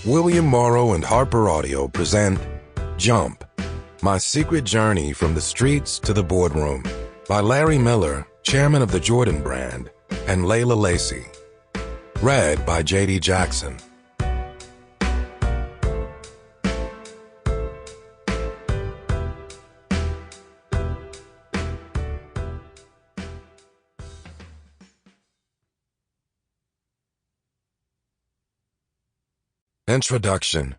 William Morrow and HarperAudio present Jump, My Secret Journey from the Streets to the Boardroom by Larry Miller, chairman of the Jordan brand, and Laila Lacy. Read by J.D. Jackson. Introduction.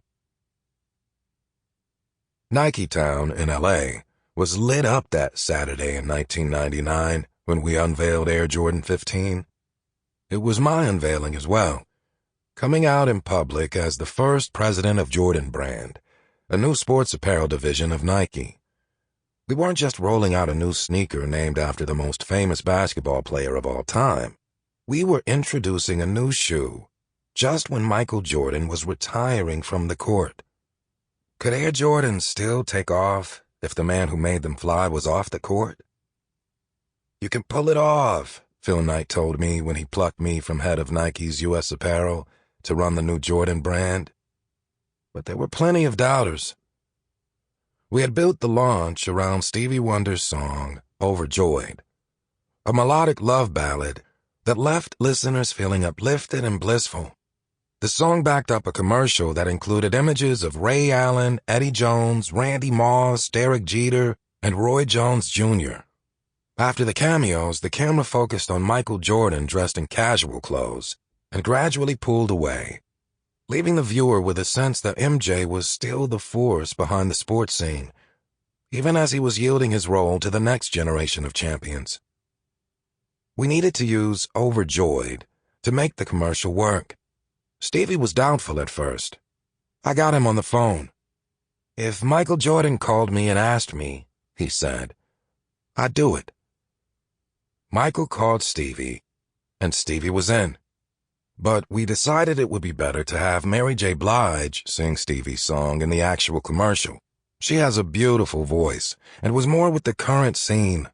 Nike Town in L.A. was lit up that Saturday in 1999 when we unveiled Air Jordan 15. It was my unveiling as well, coming out in public as the first president of Jordan brand, a new sports apparel division of Nike. We weren't just rolling out a new sneaker named after the most famous basketball player of all time. We were introducing a new shoe just when Michael Jordan was retiring from the court. Could Air Jordans still take off if the man who made them fly was off the court? "You can pull it off," Phil Knight told me when he plucked me from head of Nike's U.S. apparel to run the new Jordan brand. But there were plenty of doubters. We had built the launch around Stevie Wonder's song, Overjoyed, a melodic love ballad that left listeners feeling uplifted and blissful. The song backed up a commercial that included images of Ray Allen, Eddie Jones, Randy Moss, Derek Jeter, and Roy Jones Jr. After the cameos, the camera focused on Michael Jordan dressed in casual clothes and gradually pulled away, leaving the viewer with a sense that MJ was still the force behind the sports scene, even as he was yielding his role to the next generation of champions. We needed to use Overjoyed to make the commercial work. Stevie was doubtful at first. I got him on the phone. "If Michael Jordan called me and asked me," he said, "I'd do it." Michael called Stevie, and Stevie was in. But we decided it would be better to have Mary J. Blige sing Stevie's song in the actual commercial. She has a beautiful voice and was more with the current scene.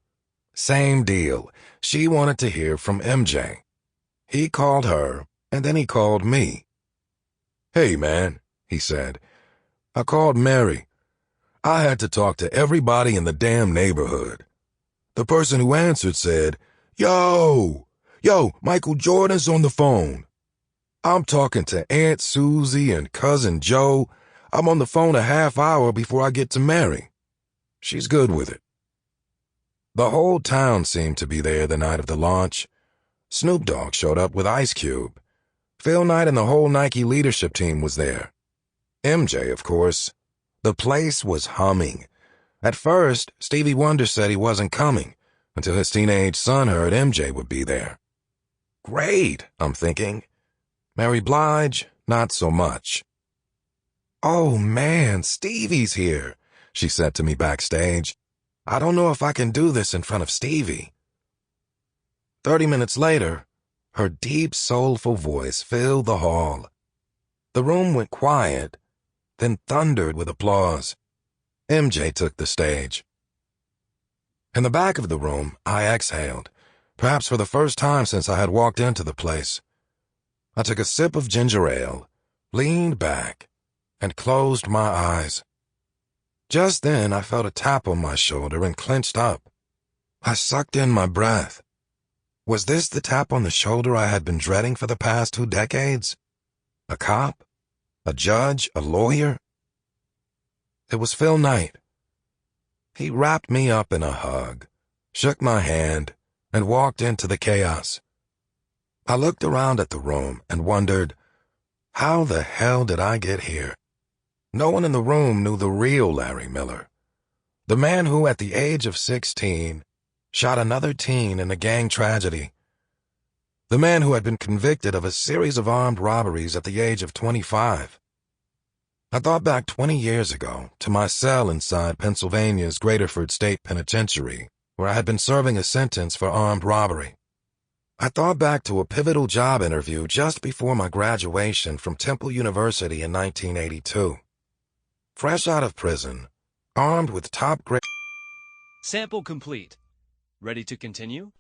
Same deal. She wanted to hear from MJ. He called her, and then he called me. "Hey, man," he said, "I called Mary. I had to talk to everybody in the damn neighborhood. The person who answered said, Yo, Michael Jordan's on the phone. I'm talking to Aunt Susie and Cousin Joe. I'm on the phone a half hour before I get to Mary. She's good with it." The whole town seemed to be there the night of the launch. Snoop Dogg showed up with Ice Cube. Phil Knight and the whole Nike leadership team was there. MJ, of course. The place was humming. At first, Stevie Wonder said he wasn't coming until his teenage son heard MJ would be there. Great, I'm thinking. Mary Blige, not so much. "Oh man, Stevie's here," she said to me backstage. "I don't know if I can do this in front of Stevie." 30 minutes later, her deep, soulful voice filled the hall. The room went quiet, then thundered with applause. MJ took the stage. In the back of the room, I exhaled, perhaps for the first time since I had walked into the place. I took a sip of ginger ale, leaned back, and closed my eyes. Just then, I felt a tap on my shoulder and clenched up. I sucked in my breath. Was this the tap on the shoulder I had been dreading for the past 2 decades? A cop? A judge? A lawyer? It was Phil Knight. He wrapped me up in a hug, shook my hand, and walked into the chaos. I looked around at the room and wondered, how the hell did I get here? No one in the room knew the real Larry Miller, the man who, at the age of 16, shot another teen in a gang tragedy. The man who had been convicted of a series of armed robberies at the age of 25. I thought back 20 years ago to my cell inside Pennsylvania's Graterford State Penitentiary, where I had been serving a sentence for armed robbery. I thought back to a pivotal job interview just before my graduation from Temple University in 1982. Fresh out of prison, armed with top grade. Sample complete. Ready to continue?